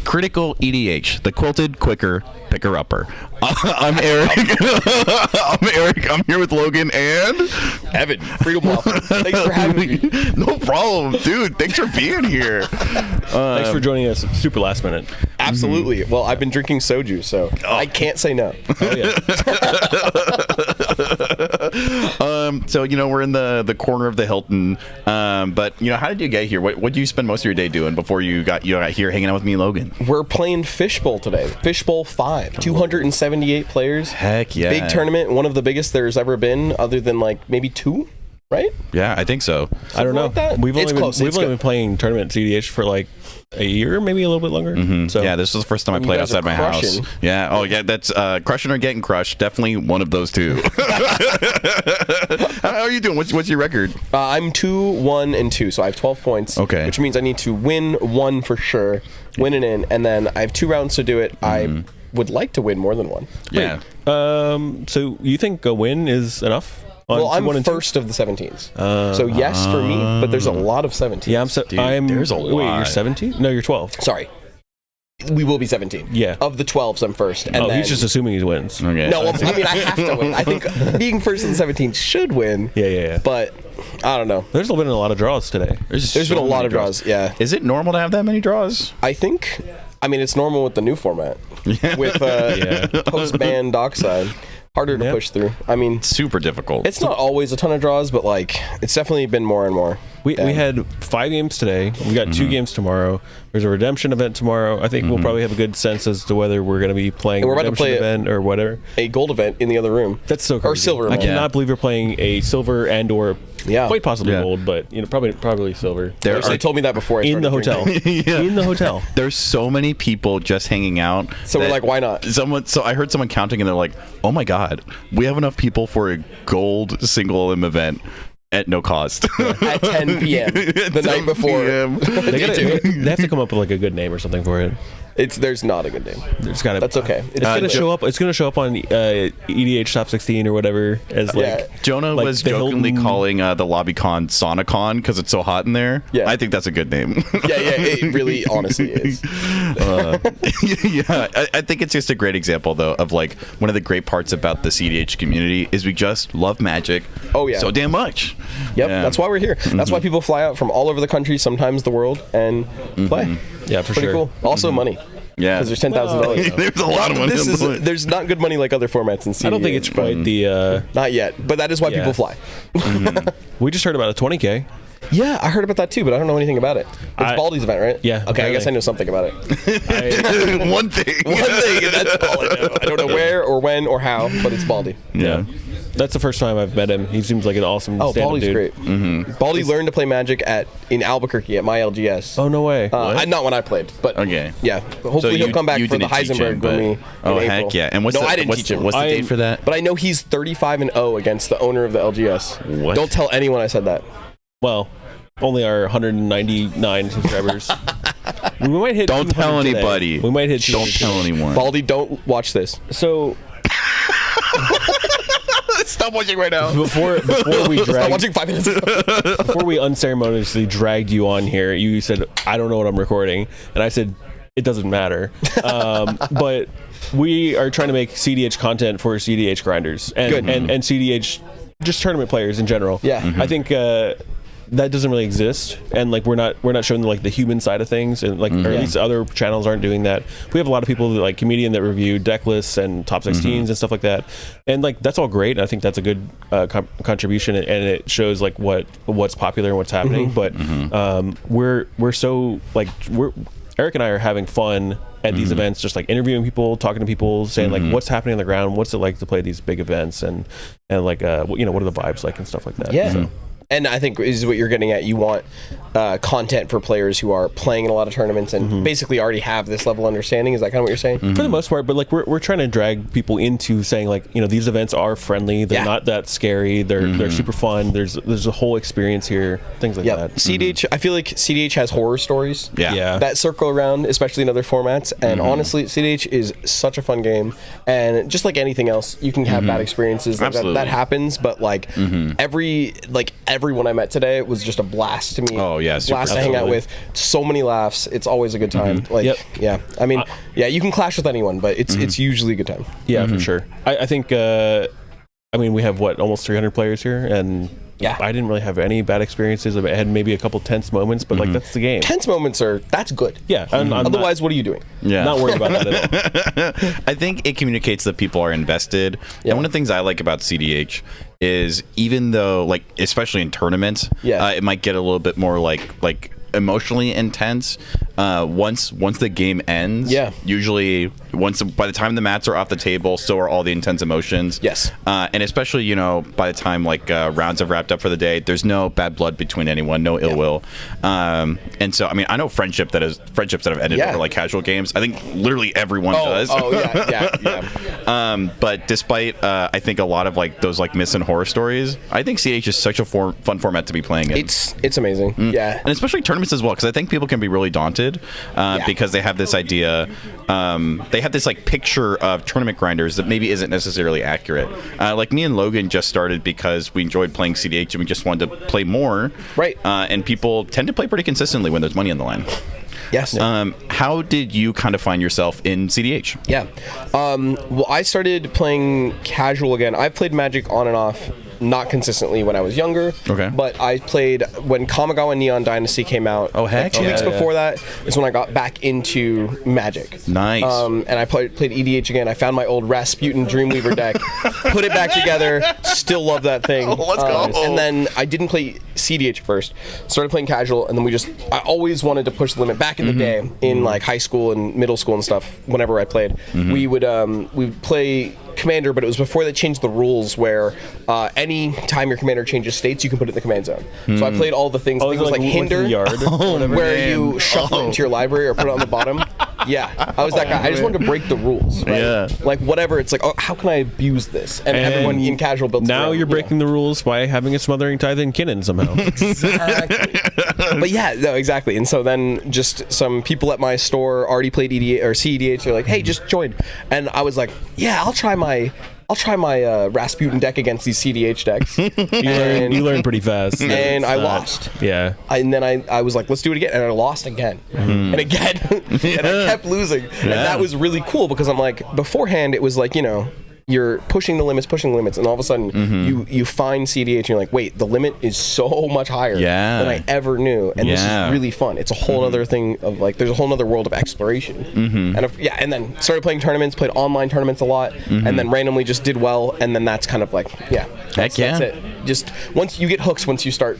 Critical EDH, the quilted quicker picker-upper. I'm Eric. I'm Eric. I'm here with Logan and Evan. FREEDOMWAFFLE. Thanks for having me. No problem, dude. Thanks for being here. Thanks for joining us super last minute. Absolutely. Well, I've been drinking soju, so I can't say no. Oh, yeah. So, we're in the corner of the Hilton. But, how did you get here? What did you spend most of your day doing before you got here hanging out with me and Logan? We're playing Fishbowl today. Fishbowl 5. 278 players. Heck yeah. Big tournament. One of the biggest there's ever been, other than maybe 2, right? Yeah, I think so. I don't know. Like that? We've only been playing tournament cEDH for a year, maybe a little bit longer. Mm-hmm. So yeah, this was the first time I played outside my house. Yeah. Oh, yeah. That's crushing or getting crushed. Definitely one of those two. How are you doing? What's your record? I'm 2-1-2, so I have 12 points. Okay. Which means I need to win 1 for sure, win it in, and then I have 2 rounds to do it. I would like to win more than 1. Yeah. So you think a win is enough? Well, I'm first of the 17s. So yes for me, but there's a lot of 17s. Yeah, there's a lot. Wait, you're 17? No, you're 12. Sorry. We will be 17. Yeah. Of the 12s, I'm first. And then, he's just assuming he wins. Okay. No, I have to win. I think being first in the 17s should win. Yeah. But I don't know. There's been a lot of draws today. There's been a lot of draws, yeah. Is it normal to have that many draws? I think, it's normal with the new format. Yeah. With post-ban dockside. Harder to push through. Super difficult. It's not always a ton of draws, but it's definitely been more and more. We had 5 games today. We got 2 games tomorrow. There's a redemption event tomorrow. I think we'll probably have a good sense as to whether we're going to be playing a redemption event or whatever. A gold event in the other room. That's so crazy. Or silver. I cannot believe we're playing a silver and or quite possibly gold, but probably silver. They told me that before I started in the hotel. In the hotel. There's so many people just hanging out. So we're like, why not? So I heard someone counting and they're like, oh my God, we have enough people for a gold single limb event. At no cost. At 10 p.m. the night before. They have to come up with a good name or something for it. There's not a good name. That's okay. It's gonna show up. It's gonna show up on EDH Top 16 or whatever as Jonah was jokingly calling the LobbyCon SaunaCon because it's so hot in there. Yeah, I think that's a good name. Yeah, it really honestly is. I think it's just a great example though of one of the great parts about the cEDH community is we just love Magic. Oh yeah, so damn much. Yep, that's why we're here. That's why people fly out from all over the country, sometimes the world, and play. Yeah, for Pretty sure. Cool. Also money. Yeah, because there's $10,000. There's a lot of money. There's not good money like other formats in cEDH. I don't think it's quite the. Not yet, but that is why people fly. We just heard about a 20K. Yeah, I heard about that too, but I don't know anything about it. It's Baldy's event, right? Yeah. Okay, apparently. I guess I know something about it. One thing. And that's all I know. I don't know where or when or how, but it's Baldy. Yeah. That's the first time I've met him. He seems like an awesome Baldy's dude. Great. Baldy learned to play Magic in Albuquerque at my LGS. Oh, no way. Not when I played, but okay. Yeah. Hopefully he'll come back for the Heisenberg with me. Oh, heck yeah. And I didn't teach him. What's the date for that? But I know he's 35-0 against the owner of the LGS. What? Don't tell anyone I said that. Well, only our 199 subscribers. We might hit. Don't tell anybody. We might hit. Don't tell anyone. Baldy, don't watch this. So. Stop watching right now. Before we dragged, stop watching 5 minutes ago. Before we unceremoniously dragged you on here, you said, "I don't know what I'm recording," and I said, "It doesn't matter." But we are trying to make cEDH content for cEDH grinders and cEDH just tournament players in general. Yeah, I think. That doesn't really exist, and we're not showing the human side of things, and or at least other channels aren't doing that. We have a lot of people that comedian that review deck lists and top 16s and stuff like that, and that's all great. And I think that's a good contribution, and it shows what's popular and what's happening. But we're so Eric and I are having fun at these events, just interviewing people, talking to people, saying what's happening on the ground, what's it like to play these big events, and what are the vibes like and stuff like that. Yeah. And I think is what you're getting at. You want content for players who are playing in a lot of tournaments and basically already have this level of understanding. Is that kind of what you're saying? For the most part, but we're trying to drag people into saying these events are friendly. They're not that scary. They're super fun. There's a whole experience here. Things like that. cEDH. I feel like cEDH has horror stories. Yeah. That circle around, especially in other formats. And honestly, cEDH is such a fun game. And just like anything else, you can have bad experiences. That happens. But every everyone I met today was just a blast to me. Oh, yeah, super. Blast to hang out with. So many laughs. It's always a good time. Like, Yep. yeah. I mean, yeah, you can clash with anyone, but it's usually a good time. Yeah, for sure. I think. I mean, we have almost 300 players here, and Yeah. I didn't really have any bad experiences. I had maybe a couple tense moments, but like that's the game. Tense moments that's good. Yeah. I'm Otherwise, what are you doing? Yeah. not worried about that at all. I think it communicates that people are invested. Yeah. And one of the things I like about cEDH is even though, like, especially in tournaments, Yeah. it might get a little bit more like emotionally intense. Once the game ends, Yeah. usually by the time the mats are off the table, so are all the intense emotions. Yes. And especially, you know, by the time rounds have wrapped up for the day, there's no bad blood between anyone, no ill will. And so, I mean, I know friendships that have ended over like casual games. I think literally everyone does. Oh yeah. But despite I think a lot of like those like myths and horror stories, I think cEDH is such a fun format to be playing in. It's amazing. Yeah. And especially tournaments as well, because I think people can be really daunted because they have this idea, they have this like picture of tournament grinders that maybe isn't necessarily accurate. Like me and Logan just started because we enjoyed playing cEDH and we just wanted to play more. Right. And people tend to play pretty consistently when there's money on the line. Yes. How did you kind of find yourself in cEDH? Yeah. Well, I started playing casual again. I've played Magic on and off, not consistently when I was younger. Okay. But I played when Kamigawa Neon Dynasty came out. Oh, heck Two weeks yeah. before that is when I got back into Magic. Nice. And I played EDH again. I found my old Rasputin Dreamweaver deck, put it back together. Still love that thing. Oh, let's go. And then I didn't play cEDH first. Started playing casual, and then I always wanted to push the limit. Back in the day, in like high school and middle school and stuff, whenever I played, we would play Commander, but it was before they changed the rules where any time your commander changes states, you can put it in the command zone. So I played all the things. I think it was like Hinder, where you shuffle it into your library or put it on the bottom. Yeah, I was that guy. I just wanted to break the rules. Right? Yeah. Like whatever. It's like, oh, how can I abuse this? And everyone in casual built. Now you're breaking the rules by having a Smothering Tithe in Kinnan somehow. Exactly. But yeah, no, exactly. And so then just some people at my store already played EDH or cEDH. They're like, hey, just join. And I was like, yeah, I'll try my Rasputin deck against these cEDH decks. You learn pretty fast. And I lost. Yeah. And then I was like, let's do it again. And I lost again. And again. And I kept losing. And that was really cool because I'm like, beforehand, it was like, you know, you're pushing the limits, and all of a sudden you find cEDH and you're like, wait, the limit is so much higher than I ever knew, and this is really fun. It's a whole other thing of like, there's a whole other world of exploration. And then started playing tournaments, played online tournaments a lot, and then randomly just did well, and then that's kind of like, that's it. Just once you get hooks, once you start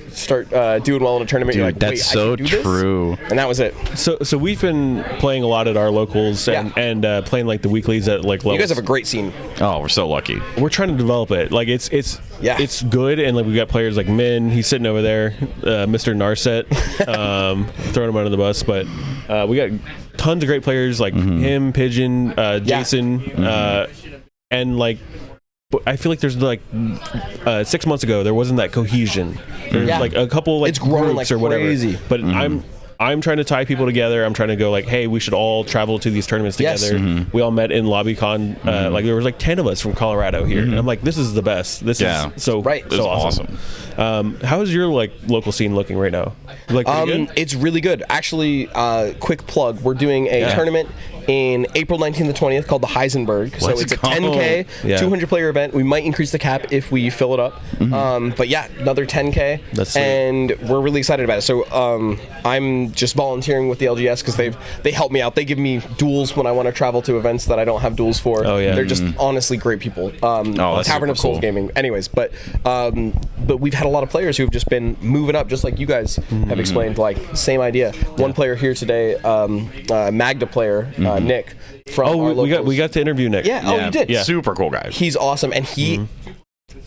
doing well in a tournament, you're like, that's wait, so I can do this? true. And that was it. So we've been playing a lot at our locals and playing like the weeklies at like levels. You guys have a great scene. Oh, we're so lucky. We're trying to develop it. Like it's good, and like we got players like Min. He's sitting over there, Mr. Narset, throwing him under the bus. But we got tons of great players like him, Pigeon, Jason, and like. I feel like there's like 6 months ago there wasn't that cohesion. There's like a couple like it's growing groups like or whatever. Crazy. But I'm trying to tie people together. I'm trying to go like, hey, we should all travel to these tournaments together. Yes. We all met in LobbyCon. Like there was like 10 of us from Colorado here, and I'm like, this is the best. This is so so awesome. How is your like local scene looking right now? Like pretty good? It's really good. Actually, quick plug. We're doing a tournament in April 19th to 20th called the Heisenberg. So it's a 10K, 200 player event. We might increase the cap if we fill it up. But yeah, another 10K. That's sweet. And we're really excited about it. So I'm just volunteering with the LGS because they help me out. They give me duels when I want to travel to events that I don't have duels for. Oh yeah. They're just honestly great people. That's Tavern of Souls cool. Gaming. Anyways, but we've had a lot of players who have just been moving up, just like you guys have explained. Like same idea. One player here today, Magda player, Nick from our locals. we got to interview Nick. Yeah. Oh, you did. Yeah. Super cool guy. He's awesome, and he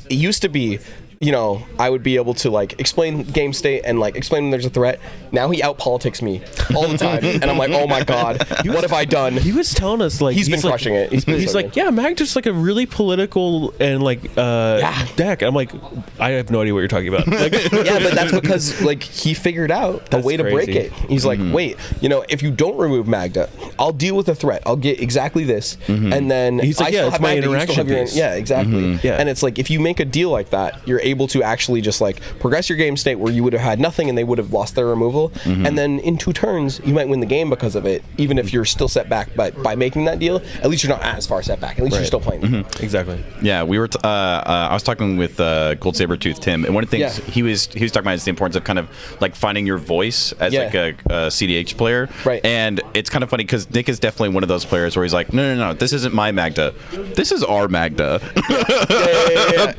it used to be, you know, I would be able to like explain game state and like explain when there's a threat. Now he outpolitics me all the time, and I'm like, oh my god, what have I done? He was telling us like he's been crushing it. He's like, yeah, Mag just like a really political and like deck. I'm like, I have no idea what you're talking about. Like, yeah, but that's because like he figured out a way to break it. He's like, wait, you know, if you don't remove Magda I'll deal with the threat. I'll get exactly this, and then He's like, I yeah, still it's have my magnet, you still interaction have your- piece. Yeah, exactly. Yeah. And it's like if you make a deal like that, you're able to actually just like progress your game state where you would have had nothing and they would have lost their removal, and then in 2 turns you might win the game because of it, even if you're still set back. But by making that deal, at least you're not as far set back. At least you're still playing. Exactly. Yeah, we were. I was talking with Gold Sabertooth Tim, and one of the things he was talking about is the importance of kind of like finding your voice as like a cEDH player. Right. And it's kind of funny because Nick is definitely one of those players where he's like, no, this isn't my Magda, this is our Magda.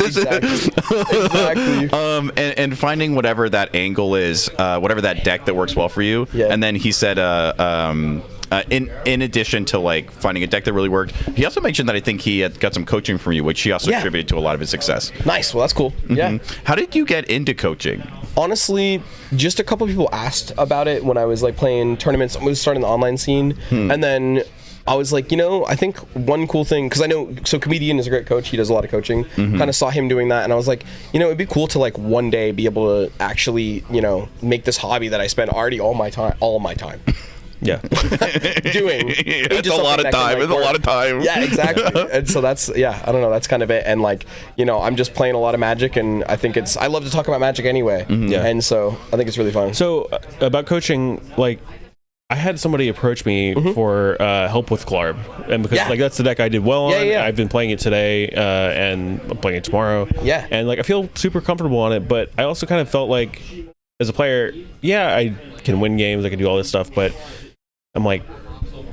Exactly. And finding whatever that angle is, whatever that deck that works well for you. Yeah. And then he said, in addition to like finding a deck that really worked, he also mentioned that I think he had got some coaching from you, which he also attributed to a lot of his success. Nice. Well, that's cool. Yeah. How did you get into coaching? Honestly, just a couple people asked about it when I was like playing tournaments. I was starting the online scene, and then I was like, I think one cool thing, because I know, so Comedian is a great coach. He does a lot of coaching. Kind of saw him doing that, and I was like, it'd be cool to like one day be able to actually, make this hobby that I spend already all my time. Yeah. doing. It's a lot of time. It's a lot of time. Yeah, exactly. And so that's, I don't know. That's kind of it. And like, I'm just playing a lot of Magic, and I think I love to talk about Magic anyway. Yeah. And so I think it's really fun. So about coaching, like, I had somebody approach me for help with Glarb, and because like that's the deck I did well on. I've been playing it today, and I'm playing it tomorrow. Yeah. And like I feel super comfortable on it, but I also kind of felt like as a player, I can win games, I can do all this stuff, but I'm like,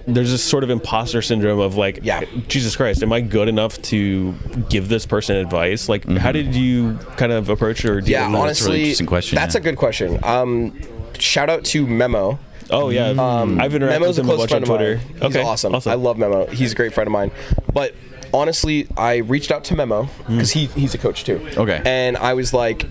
there's this sort of imposter syndrome of like, Jesus Christ, am I good enough to give this person advice? Like, how did you kind of approach or deal with that? Honestly, that's a really interesting question. That's a good question. Shout out to Memo. Oh yeah, I've interacted Memo's with him a bunch on Twitter. He's awesome. I love Memo. He's a great friend of mine. But honestly, I reached out to Memo because he's a coach too. Okay. And I was like,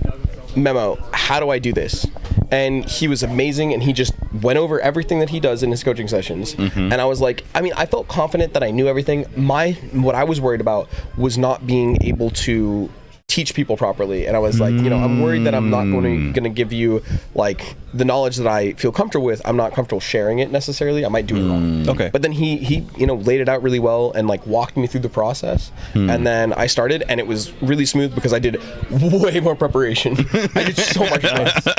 Memo, how do I do this? And he was amazing, and he just went over everything that he does in his coaching sessions. And I was like, I felt confident that I knew everything. What I was worried about was not being able to teach people properly, and I was like, I'm worried that I'm not going to give you like the knowledge that I feel comfortable with. I'm not comfortable sharing it necessarily. I might do it wrong. Okay. But then he laid it out really well and like walked me through the process, and then I started, and it was really smooth because I did way more preparation. I did so much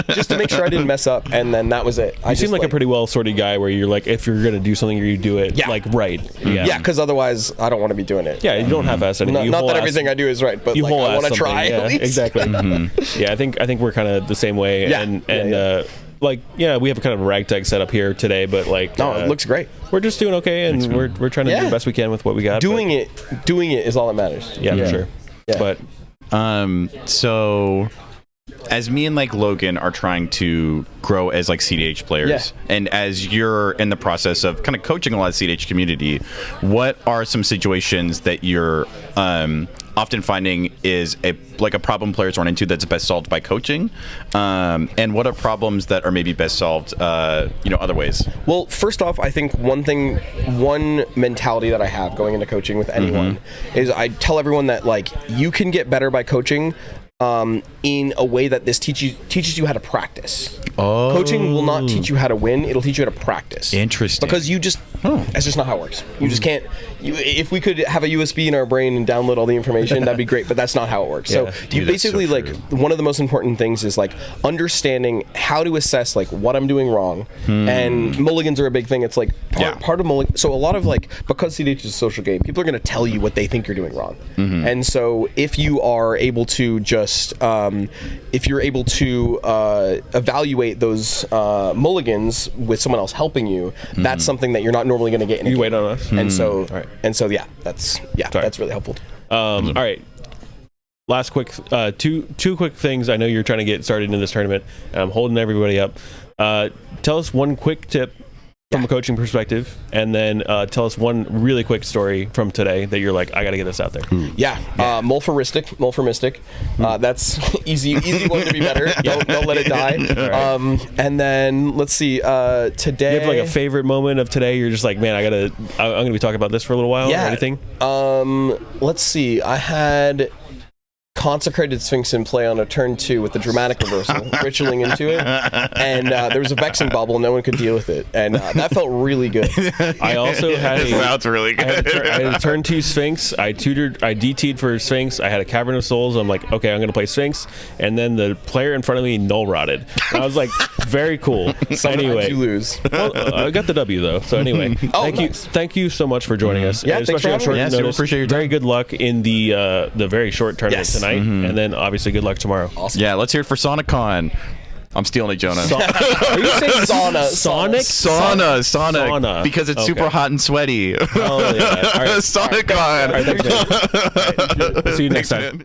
just to make sure I didn't mess up, and then that was it. You seem like a pretty well sorted guy where you're like, if you're gonna do something, you do it like right. Yeah, because otherwise I don't want to be doing it. Yeah, you don't half-ass anything. Not that everything I do is right, but you like, I want to try yeah, at least. Exactly. Yeah, I think we're kind of the same way. Yeah. Like, we have a kind of a ragtag setup here today, but like, it looks great. We're just doing okay, and we're trying to do the best we can with what we got. Doing it is all that matters. Yeah, for sure. Yeah. But so as me and like Logan are trying to grow as like cEDH players, and as you're in the process of kind of coaching a lot of cEDH community, what are some situations that you're often finding is a problem players run into that's best solved by coaching, and what are problems that are maybe best solved other ways? Well, first off, I think one mentality that I have going into coaching with anyone is I tell everyone that like you can get better by coaching in a way that this teaches you how to practice. Coaching will not teach you how to win. It'll teach you how to practice. Interesting. Because that's just not how it works. You just can't. If we could have a USB in our brain and download all the information, that'd be great. But that's not how it works. So you basically so one of the most important things is like understanding how to assess like what I'm doing wrong. And mulligans are a big thing. It's like part of mulligan. So a lot of like, because cEDH is a social game, people are going to tell you what they think you're doing wrong. And so if you are able to just if you're able to evaluate those mulligans with someone else helping you, that's something that you're not normally going to get in a you game. wait on us. And so that's really helpful. All right. Last quick, two quick things. I know you're trying to get started in this tournament. I'm holding everybody up. Tell us one quick tip from a coaching perspective, and then tell us one really quick story from today that you're like, I got to get this out there. Mull for Mystic. That's easy one to be better. Don't let it die. Right. And then let's see. Today, you have like a favorite moment of today. You're just like, man, I'm gonna be talking about this for a little while. Or anything. Let's see. I had consecrated Sphinx in play on a turn 2 with the dramatic reversal, ritualing into it, and there was a vexing bubble. No one could deal with it, and that felt really good. I also had That's really good. I had a turn 2 Sphinx. I DT'd for Sphinx. I had a Cavern of Souls. I'm like, okay, I'm going to play Sphinx. And then the player in front of me null rotted. And I was like, very cool. Anyway, you lose. Well, I got the W though. So anyway, thank you so much for joining us. Yeah, thanks for having me. Yeah, super appreciate your time. Very good luck in the very short tournament tonight, and then obviously good luck tomorrow. Awesome. Yeah, let's hear it for SonicCon. I'm stealing it, Jonah. Are you saying sauna? Sonic? Sauna. Because it's super hot and sweaty. Oh, yeah. All right. SonicCon. All right, thanks, man. All right, see you next time.